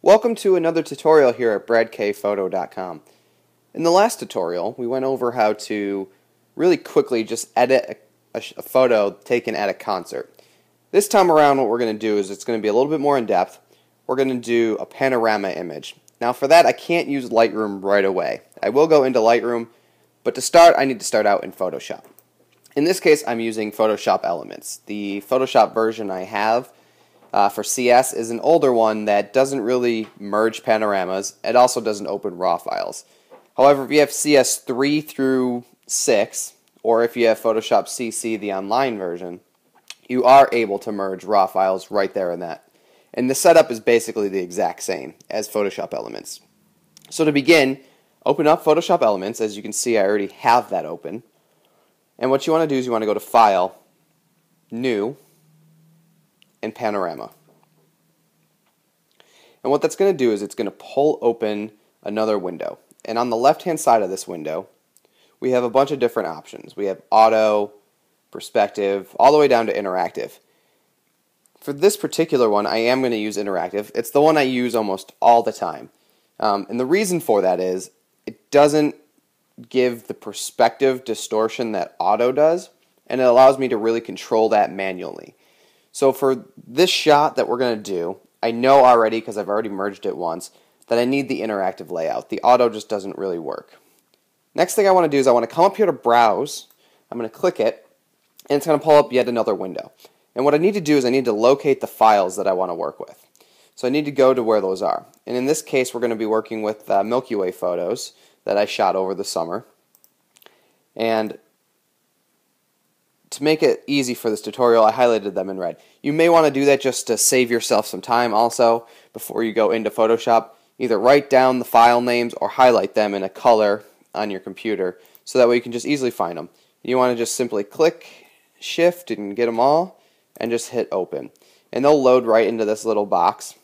Welcome to another tutorial here at bradkphoto.com. In the last tutorial, we went over how to really quickly just edit a photo taken at a concert. This time around, what we're going to do is it's going to be a little bit more in depth. We're going to do a panorama image. Now for that, I can't use Lightroom right away. I will go into Lightroom, but to start, I need to start out in Photoshop. In this case, I'm using Photoshop Elements. The Photoshop version I have for CS is an older one that doesn't really merge panoramas. It also doesn't open RAW files. However, if you have CS 3 through 6, or if you have Photoshop CC, the online version, you are able to merge RAW files right there in that. And the setup is basically the exact same as Photoshop Elements. So to begin, open up Photoshop Elements. As you can see, I already have that open. And what you want to do is you want to go to File, New, and Panorama. And what that's going to do is it's going to pull open another window. And on the left-hand side of this window, we have a bunch of different options. We have Auto, Perspective, all the way down to Interactive. For this particular one, I am going to use Interactive. It's the one I use almost all the time. And the reason for that is it doesn't give the perspective distortion that Auto does, and it allows me to really control that manually. So for this shot that we're going to do, I know already, because I've already merged it once, that I need the interactive layout. The auto just doesn't really work. Next thing I want to do is I want to come up here to Browse. I'm going to click it, and it's going to pull up yet another window. And what I need to do is I need to locate the files that I want to work with. So I need to go to where those are. And in this case, we're going to be working with Milky Way photos that I shot over the summer. And to make it easy for this tutorial, I highlighted them in red. You may want to do that just to save yourself some time also before you go into Photoshop. Either write down the file names or highlight them in a color on your computer so that way you can just easily find them. You want to just simply click Shift and get them all and just hit Open. And they'll load right into this little box.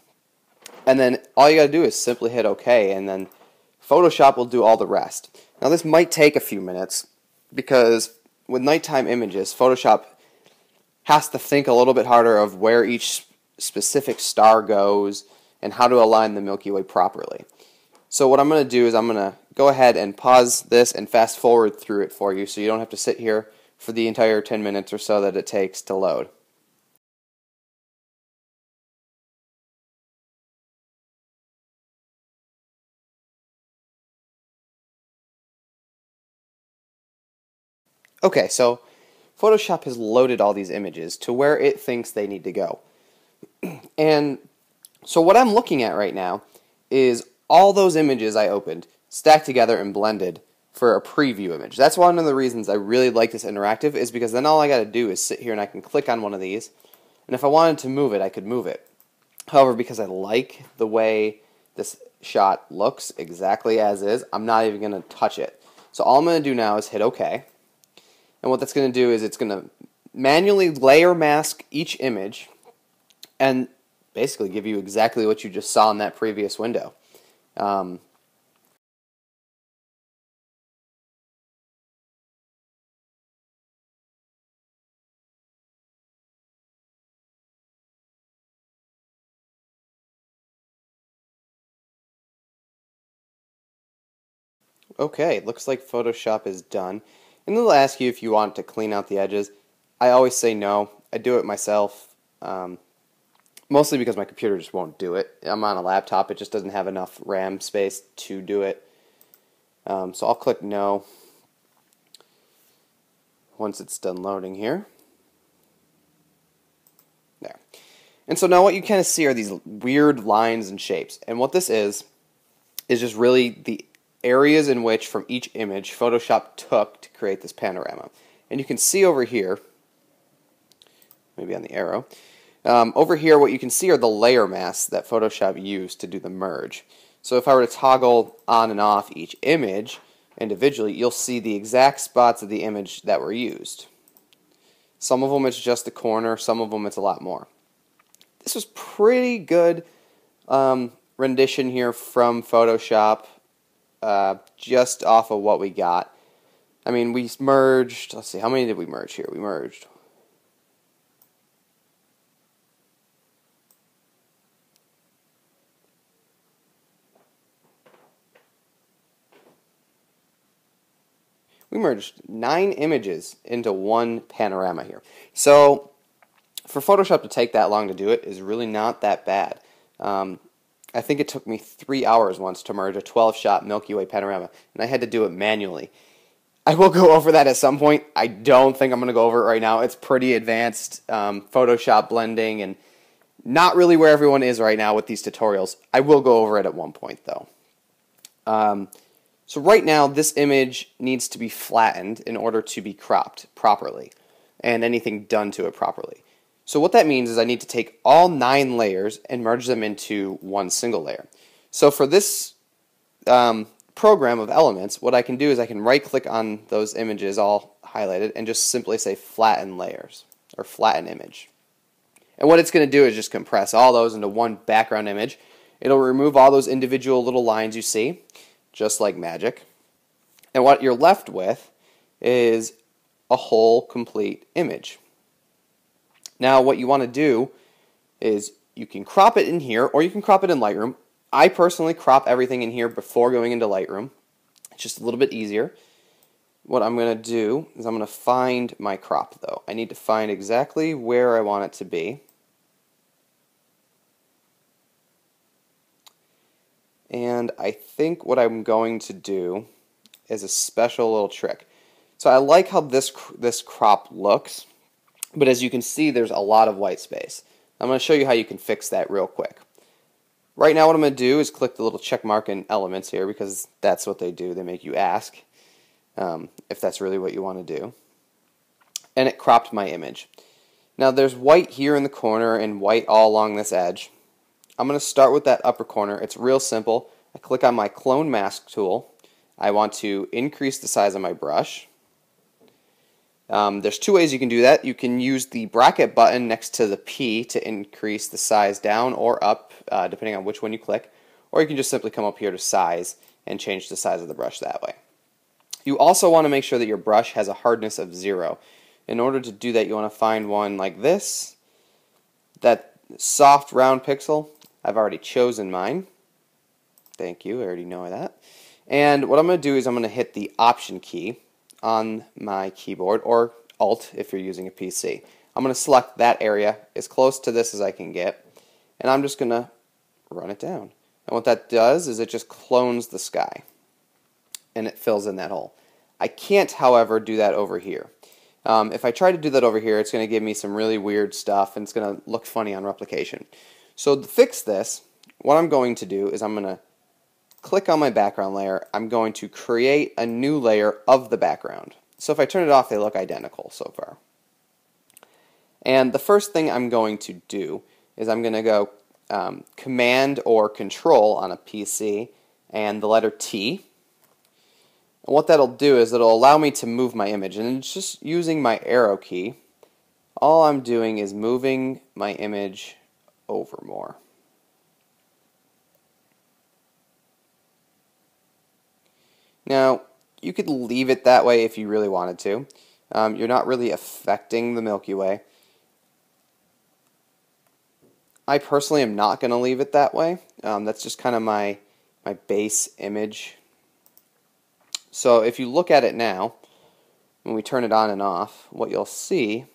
And then all you got to do is simply hit OK, and then Photoshop will do all the rest. Now this might take a few minutes because with nighttime images, Photoshop has to think a little bit harder of where each specific star goes and how to align the Milky Way properly. So what I'm going to do is I'm going to go ahead and pause this and fast forward through it for you so you don't have to sit here for the entire 10 minutes or so that it takes to load. Okay, so Photoshop has loaded all these images to where it thinks they need to go. And so what I'm looking at right now is all those images I opened stacked together and blended for a preview image. That's one of the reasons I really like this interactive, is because then all I got to do is sit here and I can click on one of these, and if I wanted to move it, I could move it. However, because I like the way this shot looks exactly as is, I'm not even going to touch it. So all I'm going to do now is hit OK. And what that's going to do is it's going to manually layer mask each image and basically give you exactly what you just saw in that previous window. Okay, looks like Photoshop is done. And it'll ask you if you want to clean out the edges. I always say no. I do it myself, mostly because my computer just won't do it. I'm on a laptop. It just doesn't have enough RAM space to do it. So I'll click no once it's done loading here. There. And so now what you kind of see are these weird lines and shapes. And what this is just really the areas in which from each image Photoshop took to create this panorama. And you can see over here, maybe on the arrow, over here what you can see are the layer masks that Photoshop used to do the merge. So if I were to toggle on and off each image individually, you'll see the exact spots of the image that were used. Some of them it's just a corner, some of them it's a lot more. This was pretty good rendition here from Photoshop. Just off of what we got. I mean, we merged, let's see, how many did we merge here? We merged we merged 9 images into one panorama here. So for Photoshop to take that long to do it is really not that bad. I think it took me 3 hours once to merge a 12-shot Milky Way panorama, and I had to do it manually. I will go over that at some point. I don't think I'm going to go over it right now. It's pretty advanced Photoshop blending and not really where everyone is right now with these tutorials. I will go over it at one point, though. So right now, this image needs to be flattened in order to be cropped properly, and anything done to it properly. So what that means is I need to take all 9 layers and merge them into one single layer. So for this program of elements, what I can do is I can right-click on those images all highlighted and just simply say Flatten Layers, or Flatten Image. And what it's going to do is just compress all those into one background image. It'll remove all those individual little lines you see, just like magic. And what you're left with is a whole complete image. Now what you want to do is you can crop it in here or you can crop it in Lightroom. I personally crop everything in here before going into Lightroom. It's just a little bit easier. What I'm going to do is I'm going to find my crop though. I need to find exactly where I want it to be. And I think what I'm going to do is a special little trick. So I like how this crop looks, but as you can see, there's a lot of white space. I'm going to show you how you can fix that real quick. Right now what I'm going to do is click the little check mark in Elements here because that's what they do. They make you ask if that's really what you want to do. And it cropped my image. Now there's white here in the corner and white all along this edge. I'm going to start with that upper corner. It's real simple. I click on my Clone Mask tool. I want to increase the size of my brush. There's 2 ways you can do that. You can use the bracket button next to the P to increase the size down or up, depending on which one you click. Or you can just simply come up here to Size and change the size of the brush that way. You also want to make sure that your brush has a hardness of 0. In order to do that, you want to find one like this. That soft round pixel. I've already chosen mine. Thank you, I already know that. And what I'm going to do is I'm going to hit the Option key on my keyboard, or Alt if you're using a PC. I'm going to select that area as close to this as I can get, and I'm just going to run it down. And what that does is it just clones the sky, and it fills in that hole. I can't, however, do that over here. If I try to do that over here, it's going to give me some really weird stuff, and it's going to look funny on replication. So to fix this, what I'm going to do is I'm going to click on my background layer. I'm going to create a new layer of the background. So if I turn it off, they look identical so far. And the first thing I'm going to do is I'm going to go Command or Control on a PC and the letter T. And what that'll do is it'll allow me to move my image. And it's just using my arrow key. All I'm doing is moving my image over more. Now, you could leave it that way if you really wanted to. You're not really affecting the Milky Way. I personally am not going to leave it that way. That's just kind of my base image. So if you look at it now, when we turn it on and off, what you'll see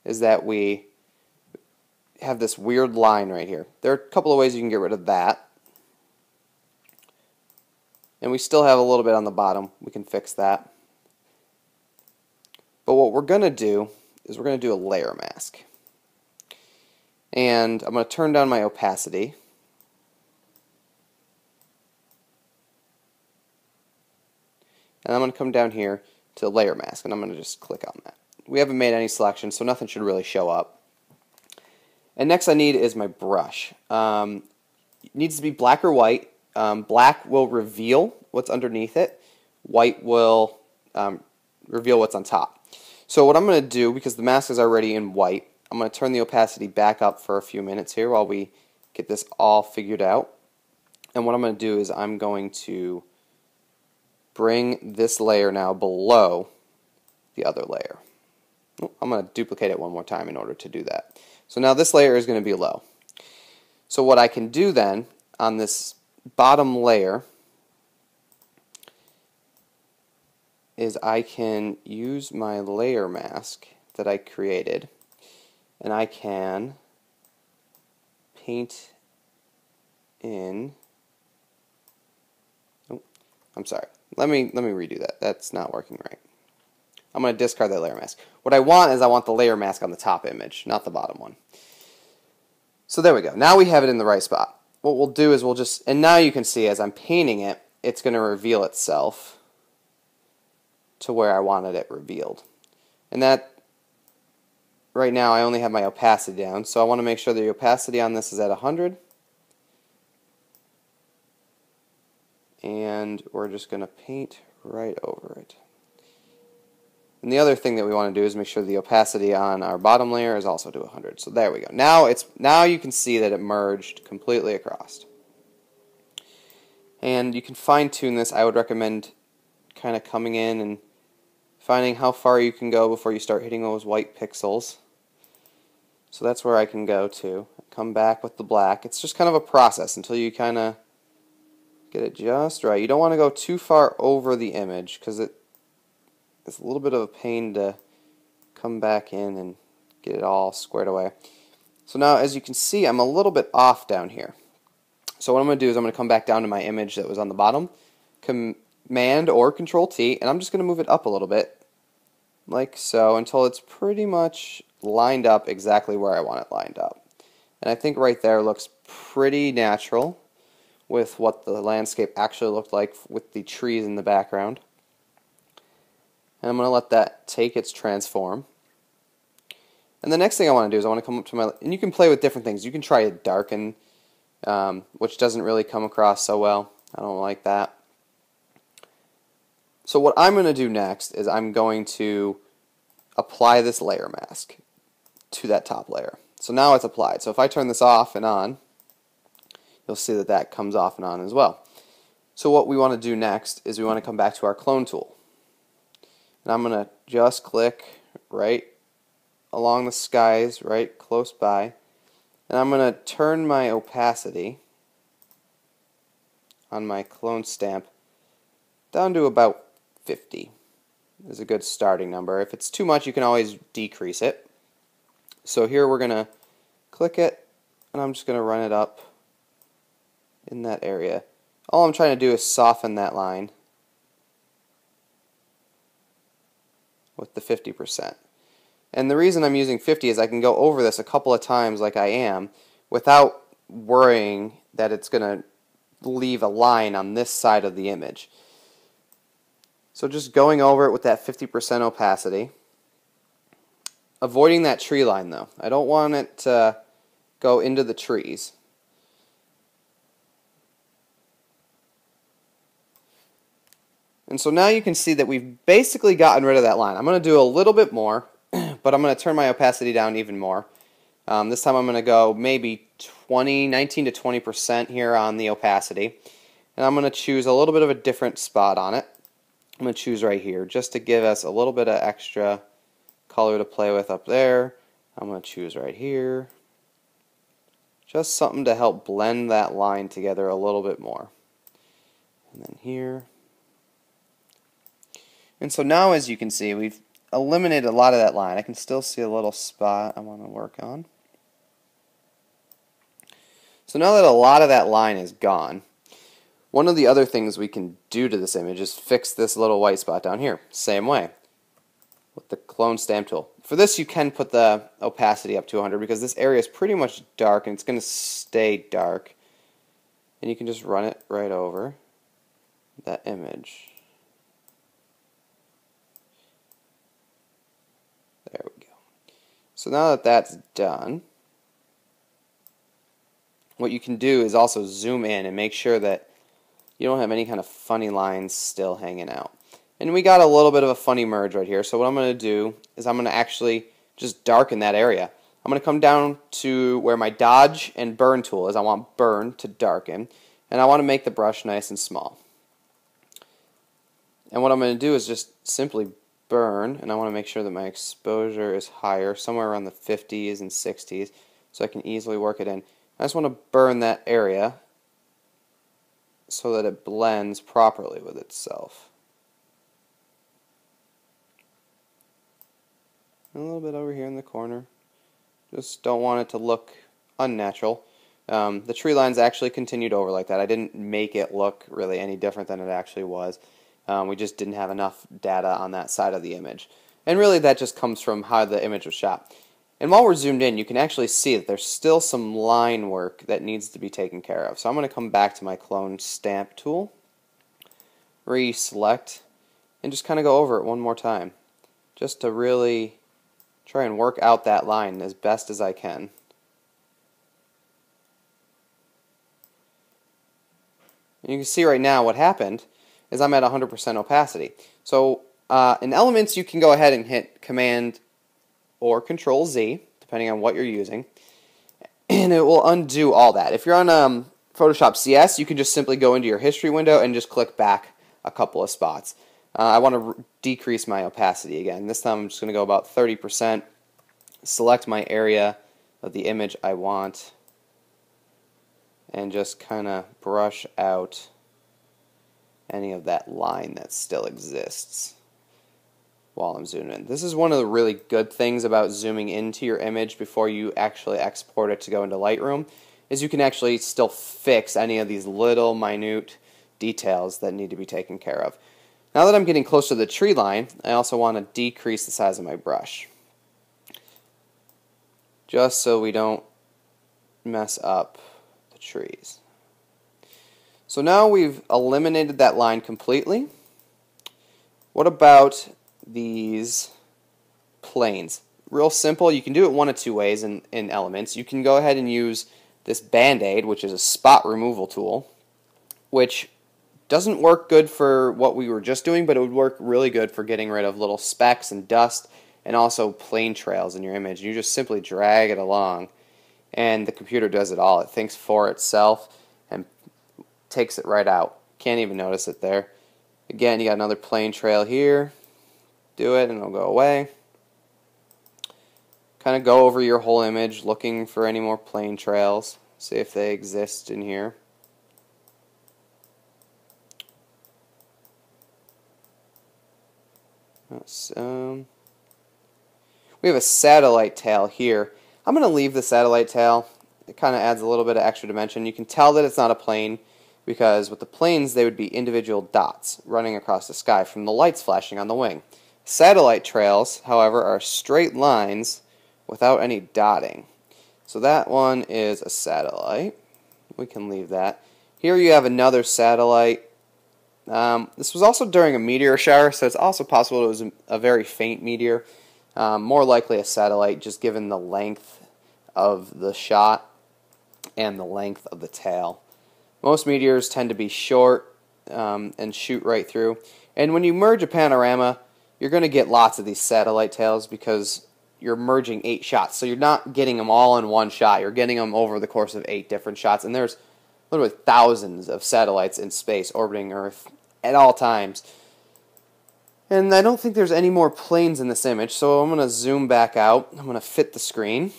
is that we have this weird line right here. There are a couple of ways you can get rid of that. And we still have a little bit on the bottom. We can fix that. But what we're going to do is we're going to do a layer mask. And I'm going to turn down my opacity. And I'm going to come down here to layer mask, and I'm going to just click on that. We haven't made any selection, so nothing should really show up. And next I need is my brush. It needs to be black or white. Black will reveal what's underneath it. White will reveal what's on top. So what I'm going to do, because the mask is already in white, I'm going to turn the opacity back up for a few minutes here while we get this all figured out. And what I'm going to do is I'm going to bring this layer now below the other layer. I'm going to duplicate it one more time in order to do that. So now this layer is going to be low. So what I can do then on this bottom layer is I can use my layer mask that I created, and I can paint in. Oh, I'm sorry. Let me redo that. That's not working right. I'm going to discard that layer mask. What I want is I want the layer mask on the top image, not the bottom one. So there we go. Now we have it in the right spot. What we'll do is we'll just, and now you can see as I'm painting it, it's going to reveal itself to where I wanted it revealed. And that, right now I only have my opacity down, so I want to make sure the opacity on this is at 100. And we're just going to paint right over it. And the other thing that we want to do is make sure the opacity on our bottom layer is also to 100. So there we go. Now you can see that it merged completely across. And you can fine-tune this. I would recommend kind of coming in and finding how far you can go before you start hitting those white pixels. So that's where I can go to. Come back with the black. It's just kind of a process until you kind of get it just right. You don't want to go too far over the image because it's a little bit of a pain to come back in and get it all squared away. So now, as you can see, I'm a little bit off down here. So what I'm going to do is I'm going to come back down to my image that was on the bottom, Command or Control T, and I'm just going to move it up a little bit, like so, until it's pretty much lined up exactly where I want it lined up. And I think right there looks pretty natural with what the landscape actually looked like with the trees in the background. And I'm going to let that take its transform. And the next thing I want to do is I want to come up to my, and you can play with different things. You can try to darken, which doesn't really come across so well. I don't like that. So what I'm going to do next is I'm going to apply this layer mask to that top layer. So now it's applied. So if I turn this off and on, you'll see that that comes off and on as well. So what we want to do next is we want to come back to our clone tool. And I'm going to just click right along the skies, right close by. And I'm going to turn my opacity on my clone stamp down to about 50. Is a good starting number. If it's too much, you can always decrease it. So here we're going to click it, and I'm just going to run it up in that area. All I'm trying to do is soften that line with the 50%. And the reason I'm using 50 is I can go over this a couple of times like I am without worrying that it's going to leave a line on this side of the image. So just going over it with that 50% opacity. Avoiding that tree line though. I don't want it to go into the trees. And so now you can see that we've basically gotten rid of that line. I'm going to do a little bit more, but I'm going to turn my opacity down even more. This time I'm going to go maybe 19 to 20% here on the opacity. And I'm going to choose a little bit of a different spot on it. I'm going to choose right here just to give us a little bit of extra color to play with up there. I'm going to choose right here. Just something to help blend that line together a little bit more. And then here. And so now, as you can see, we've eliminated a lot of that line. I can still see a little spot I want to work on. So now that a lot of that line is gone, one of the other things we can do to this image is fix this little white spot down here. Same way, with the clone stamp tool. For this, you can put the opacity up to 100 because this area is pretty much dark and it's going to stay dark. And you can just run it right over that image. There we go. So now that that's done, what you can do is also zoom in and make sure that you don't have any kind of funny lines still hanging out. And we got a little bit of a funny merge right here, so what I'm going to do is I'm going to actually just darken that area. I'm going to come down to where my dodge and burn tool is. I want burn to darken, and I want to make the brush nice and small. And what I'm going to do is just simply burn, and I want to make sure that my exposure is higher, somewhere around the 50s and 60s, so I can easily work it in. I just want to burn that area so that it blends properly with itself. a little bit over here in the corner. Just don't want it to look unnatural. The tree lines actually continued over like that. I didn't make it look really any different than it actually was. We just didn't have enough data on that side of the image. And really that just comes from how the image was shot. And while we're zoomed in, you can actually see that there's still some line work that needs to be taken care of. So I'm going to come back to my clone stamp tool, reselect, and just kind of go over it one more time, just to really try and work out that line as best as I can. And you can see right now what happened is I'm at 100% opacity. So in Elements you can go ahead and hit Command or Control Z, depending on what you're using, and it will undo all that. If you're on Photoshop CS, you can just simply go into your history window and just click back a couple of spots. I want to decrease my opacity again. This time I'm just going to go about 30%, select my area of the image I want, and just kind of brush out any of that line that still exists while I'm zooming in. This is one of the really good things about zooming into your image before you actually export it to go into Lightroom, is you can actually still fix any of these little minute details that need to be taken care of. Now that I'm getting close to the tree line, I also want to decrease the size of my brush, just so we don't mess up the trees. So now we've eliminated that line completely. What about these planes? Real simple. You can do it one of two ways in Elements. You can go ahead and use this Band-Aid, which is a spot removal tool, which doesn't work good for what we were just doing, but it would work really good for getting rid of little specks and dust and also plane trails in your image. You just simply drag it along and the computer does it all. It thinks for itself and takes it right out. Can't even notice it there. Again, you got another plane trail here. Do it and it'll go away. Kind of go over your whole image looking for any more plane trails. See if they exist in here. We have a satellite tail here. I'm going to leave the satellite tail. It kind of adds a little bit of extra dimension. You can tell that it's not a plane because with the planes they would be individual dots running across the sky from the lights flashing on the wing. Satellite trails, however, are straight lines without any dotting. So that one is a satellite. We can leave that. Here you have another satellite. This was also during a meteor shower, so it's also possible it was a very faint meteor. More likely a satellite, just given the length of the shot and the length of the tail. Most meteors tend to be short and shoot right through. And when you merge a panorama, you're going to get lots of these satellite tails because you're merging 8 shots. So you're not getting them all in one shot. You're getting them over the course of 8 different shots. And there's literally thousands of satellites in space orbiting Earth at all times. And I don't think there's any more planes in this image, so I'm going to zoom back out. I'm going to fit the screen,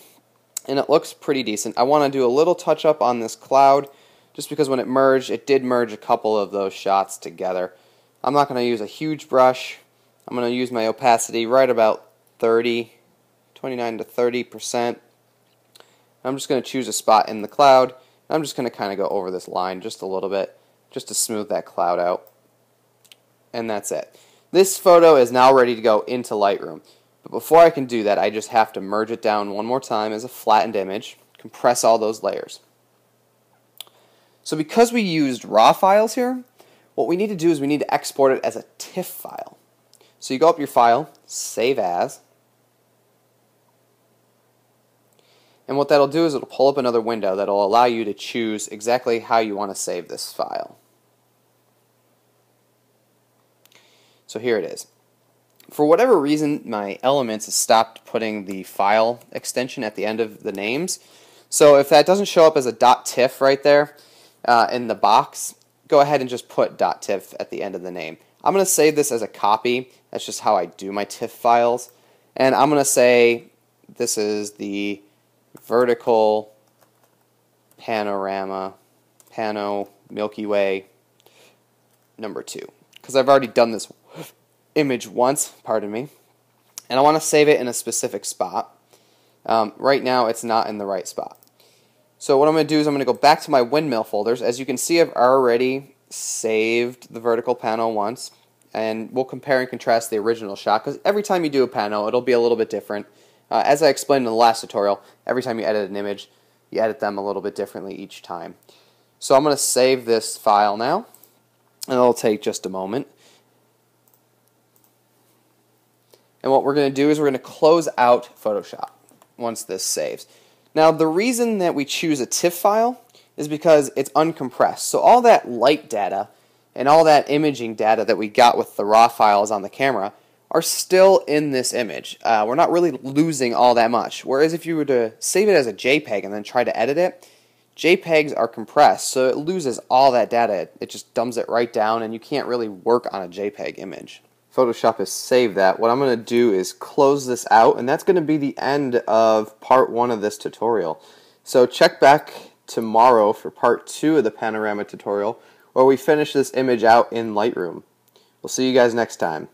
and it looks pretty decent. I want to do a little touch-up on this cloud, just because when it merged, it did merge a couple of those shots together. I'm not going to use a huge brush. I'm going to use my opacity right about 29 to 30%. I'm just going to choose a spot in the cloud, and I'm just going to kind of go over this line just a little bit, just to smooth that cloud out. And that's it. This photo is now ready to go into Lightroom. But before I can do that, I just have to merge it down one more time as a flattened image, compress all those layers. So because we used raw files here, what we need to do is we need to export it as a TIFF file. So you go up your file, save as, and what that'll do is it'll pull up another window that'll allow you to choose exactly how you want to save this file. So here it is. For whatever reason, my Elements has stopped putting the file extension at the end of the names. So if that doesn't show up as a .tiff right there in the box, go ahead and just put .tiff at the end of the name. I'm going to save this as a copy. That's just how I do my TIFF files. And I'm going to say this is the vertical panorama, Milky Way number 2. Because I've already done this image once, pardon me. and I want to save it in a specific spot. Right now it's not in the right spot. So what I'm going to do is I'm going to go back to my windmill folders. As you can see, I've already saved the vertical panel once, and we'll compare and contrast the original shot, because every time you do a panel it'll be a little bit different. As I explained in the last tutorial, every time you edit an image, you edit them a little bit differently each time. So I'm going to save this file now, and it'll take just a moment. And what we're going to do is we're going to close out Photoshop once this saves. Now, the reason that we choose a TIFF file is because it's uncompressed. So all that light data and all that imaging data that we got with the raw files on the camera are still in this image. We're not really losing all that much. Whereas if you were to save it as a JPEG and then try to edit it, JPEGs are compressed, so it loses all that data. It just dumbs it right down, and you can't really work on a JPEG image. Photoshop has saved that. What I'm going to do is close this out, and that's going to be the end of part 1 of this tutorial. So check back tomorrow for part 2 of the Panorama tutorial, where we finish this image out in Lightroom. We'll see you guys next time.